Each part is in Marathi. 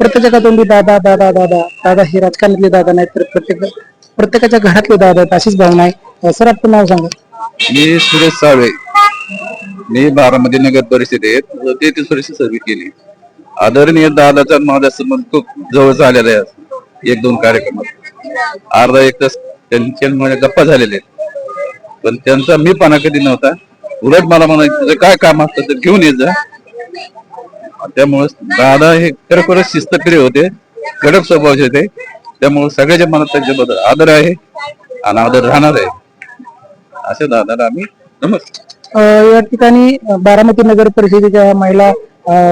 प्रत्येकाच्या तोंडी दादा दादा दादा दादा, हे राजकारणातले दादा नाहीत तर प्रत्येकाच्या घरातले दादा आहेत, अशीच भावना आहे. सर आपलं नाव सांगा. मी सुरेश साळवे. मी बारामती नगर परिषदेत 33 वर्ष सर्व्हिस केली. आदरणीय दादाचा माझा संबंध खूप जवळचा आलेला आहे. 1-2 कार्यक्रमात अर्धा एक तास त्यांच्या गप्पा झालेले आहेत, पण त्यांचा मी पणा कधी नव्हता. उलट मला म्हणायचं तुझं काय काम असतं तर घेऊन येत जा. त्यामुळे दादा हे खरोखरच शिस्तप्रिय होते, कडक स्वभावाचे होते. त्यामुळे सगळ्याच्या मनात त्यांच्याबद्दल आदर आहे आणि आदर राहणार आहे. असे दादाला आम्ही नमस्कार. या ठिकाणी बारामती नगर परिषदेच्या महिला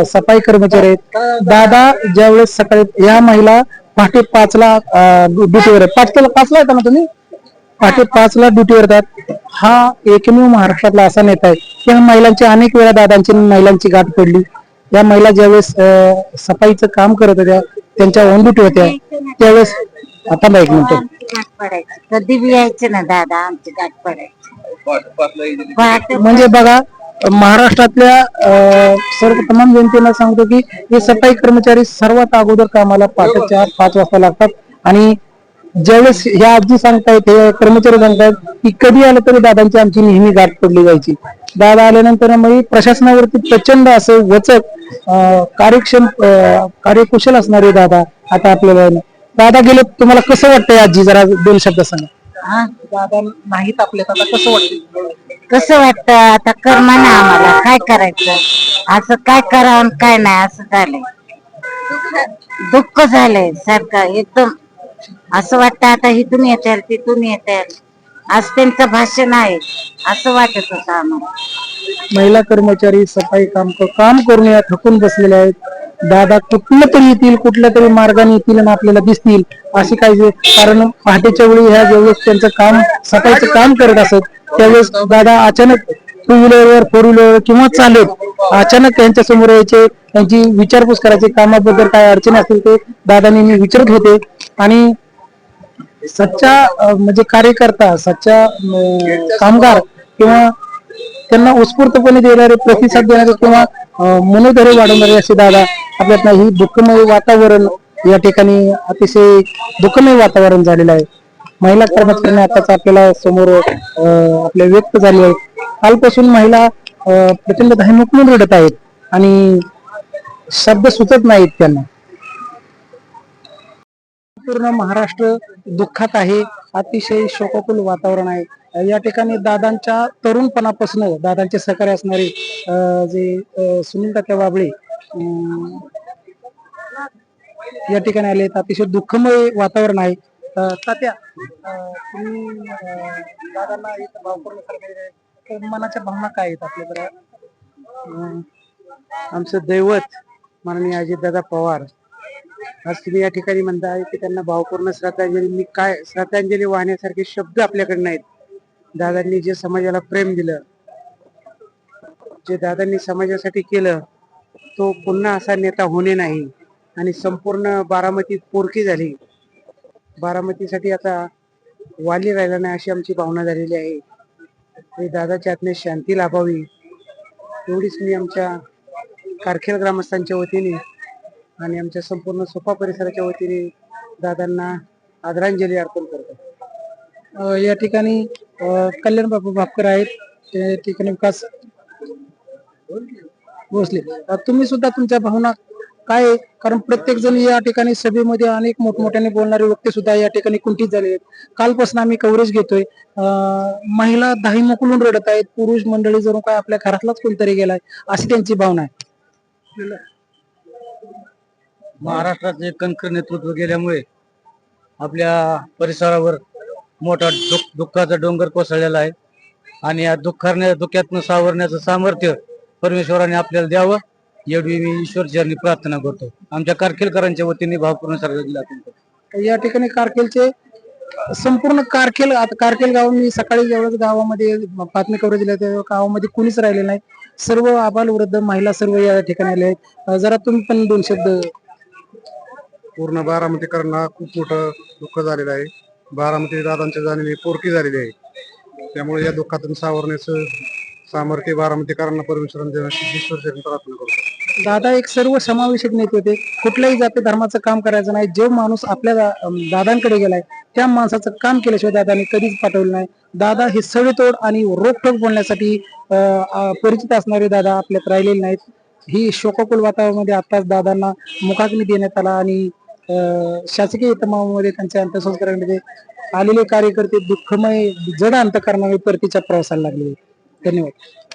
सफाई कर्मचारी आहेत. दादा ज्यावेळेस सकाळी, या महिला पहाटे 5ला ड्युटीवर आहेत. 5ला येता ना तुम्ही? पहाटे 5ला ड्युटीवर येतात. हा एकमेव महाराष्ट्रातला असा नेता आहे की ह्या महिलांची अनेक वेळा दादांची महिलांची गाठ पडली. या महिला ज्यावेळेस सफाईचं काम करत होत्या, त्यांच्या ऑन ड्युटी होत्या, त्यावेळेस आता एक मिनिट कधी बी यायचे ना दादा, आमची गाठ पडायची. म्हणजे बघा, महाराष्ट्रातल्या सर्व तमाम जनतेला सांगतो की हे सफाई कर्मचारी सर्वात अगोदर कामाला पहाटेच्या 5 वाजता लागतात. आणि ज्यावेळेस ह्या आजी सांगतायत, हे कर्मचारी सांगतायत की कधी आलं तरी दादांची आमची नेहमी गाठ पडली जायची. दादा आल्यानंतर मग प्रशासनावरती प्रचंड असं वचक, कार्यक्षम, कार्यकुशल असणारे दादा आता आपल्याला. दादा गेले, तुम्हाला कसं वाटतंय आजी, जरा 2 शब्द सांगा. दादा नाहीत आपल्या, आता कसं वाटतं? कसं वाटतं आता, कर्म ना आम्हाला काय करायचं, असं काय करावं काय नाही असं झालंय. दुःख झालंय सारखं एकदम. असं वाटतं आता इथून येतील तिथून येतील, आज त्यांचं भाषण आहे असं वाटत होतं आम्हाला. महिला कर्मचारी सफाई काम करून या थकून बसलेले आहेत. दादा कुठलं तरी येतील, कुठल्या तरी मार्गाने येतील आणि आपल्याला दिसतील अशी काही. कारण पहाटेच्या वेळी ह्या ज्यावेळेस त्यांचं काम, सफाईचं काम करत असत, त्यावेळेस दादा अचानक 2 व्हीलरवर 4 व्हीलरवर किंवा चालत अचानक त्यांच्या समोर यायचे, त्यांची विचारपूस करायची, कामाबद्दल काय अडचणी असतील ते दादा नेहमी विचारत होते. आणि सच्चा म्हणजे कार्यकर्ता, सच्चा कामगार किंवा त्यांना उत्स्फूर्तपणे देणारे, प्रतिसाद देणारे किंवा मनोधैर्य वाढवणारे असे दादा आपल्यात. ही दुःखमय वातावरण या ठिकाणी, अतिशय दुःखमय वातावरण झालेलं आहे. महिला कर्मचाऱ्यांनी आताच आपल्याला समोर आपले व्यक्त झाले आहेत. कालपासून महिला प्रचंड धायमुकून रडत आहेत आणि शब्द सुचत नाहीत त्यांना. पूर्ण महाराष्ट्र दुःखात आहे, अतिशय शोकाकुल वातावरण आहे. या ठिकाणी दादांच्या तरुणपणापासून दादांचे सहकारी असणारे जे सुनील तात्या बाबळे या ठिकाणी आले. अतिशय दुःखमय वातावरण आहे. तात्या, तुम्ही दादांना इथं भावपूर्ण करण्याचे मनाच्या भावना काय आहेत आपल्याकडे? आमचं दैवत माननीय अजितदादा पवार, आज तुम्ही या ठिकाणी म्हणताय की त्यांना भावपूर्ण श्रद्धांजली. मी काय श्रद्धांजली वाहण्यासारखे शब्द आपल्याकडे नाहीत. दादांनी जे समाजाला प्रेम दिलं, जे दादांनी समाजासाठी केलं, तो पुन्हा असा नेता होणे नाही. आणि संपूर्ण बारामती पोरकी झाली. बारामतीसाठी आता वाली राहिला नाही अशी आमची भावना झालेली आहे. आणि दादाच्या आत्म्यात शांती लाभावी एवढीच मी आमच्या कारखेल ग्रामस्थांच्या वतीने आणि आमच्या संपूर्ण सोपा परिसराच्या वतीने दादांना आदरांजली अर्पण करतो. या ठिकाणी कल्याण बाबू भापकर आहेत, त्या ठिकाणी विकास भोसले. तुम्ही सुद्धा तुमच्या भावना काय आहे? कारण प्रत्येक जण या ठिकाणी सभेमध्ये अनेक मोठमोठ्याने बोलणारे व्यक्ती सुद्धा या ठिकाणी कुंठित झाले आहेत. कालपासून आम्ही कव्हरेज घेतोय, महिला दाहीमुकलून रडत आहेत, पुरुष मंडळी जणू काय आपल्या घरातलाच कोणतरी गेलाय अशी त्यांची भावना आहे. महाराष्ट्राचे कणखर नेतृत्व गेल्यामुळे आपल्या परिसरावर मोठा दुःखाचा डोंगर कोसळलेला आहे. आणि या दुःखातनं सावरण्याचं सामर्थ्य परमेश्वराने आपल्याला द्यावं एवढी मी ईश्वरचरणी प्रार्थना करतो. आमच्या कारखेलकरांच्या वतीने भावपूर्ण श्रद्धांजली अर्पण करतो. या ठिकाणी कारखेलचे संपूर्ण कारखेल गाव, मी सकाळी जेवढंच गावामध्ये बातमी कव्हरेज दिलं त्या गावामध्ये कुणीच राहिलेलं नाही. सर्व आबाल वृद्ध महिला सर्व या ठिकाणी आले आहेत. जरा तुम्ही पण 2 शब्द. पूर्ण बारामतीकरांना खूप मोठं दुःख झालेलं आहे. बारामती दादांच्या जाण्याने पोरकी झालेली आहे. त्यामुळे या दुःखातून सावरण्याचं सामर्थ्य बारामतीकरांना परमेश्वराने देण्याची ईश्वरचरणी प्रार्थना करतो. दादा एक सर्व समावेशक नेते होते. कुठल्याही जाती धर्माचं काम करायचं नाही. जो माणूस आपल्या दादांकडे गेलाय त्या माणसाचं काम केल्याशिवाय दादाने कधीच पाठवलं नाही. दादा हे सडेतोड आणि रोखठोक बोलण्यासाठी परिचित असणारे दादा आपल्यात राहिलेले नाहीत. ही शोकाकुल वातावरणामध्ये आताच दादांना मुखाग्नी देण्यात आला आणि शासकीय इतमामामध्ये त्यांच्या अंत्यसंस्कारामध्ये आलेले कार्यकर्ते दुःखमय जड अंतकरणाने परतीच्या प्रवासाला लागले. धन्यवाद.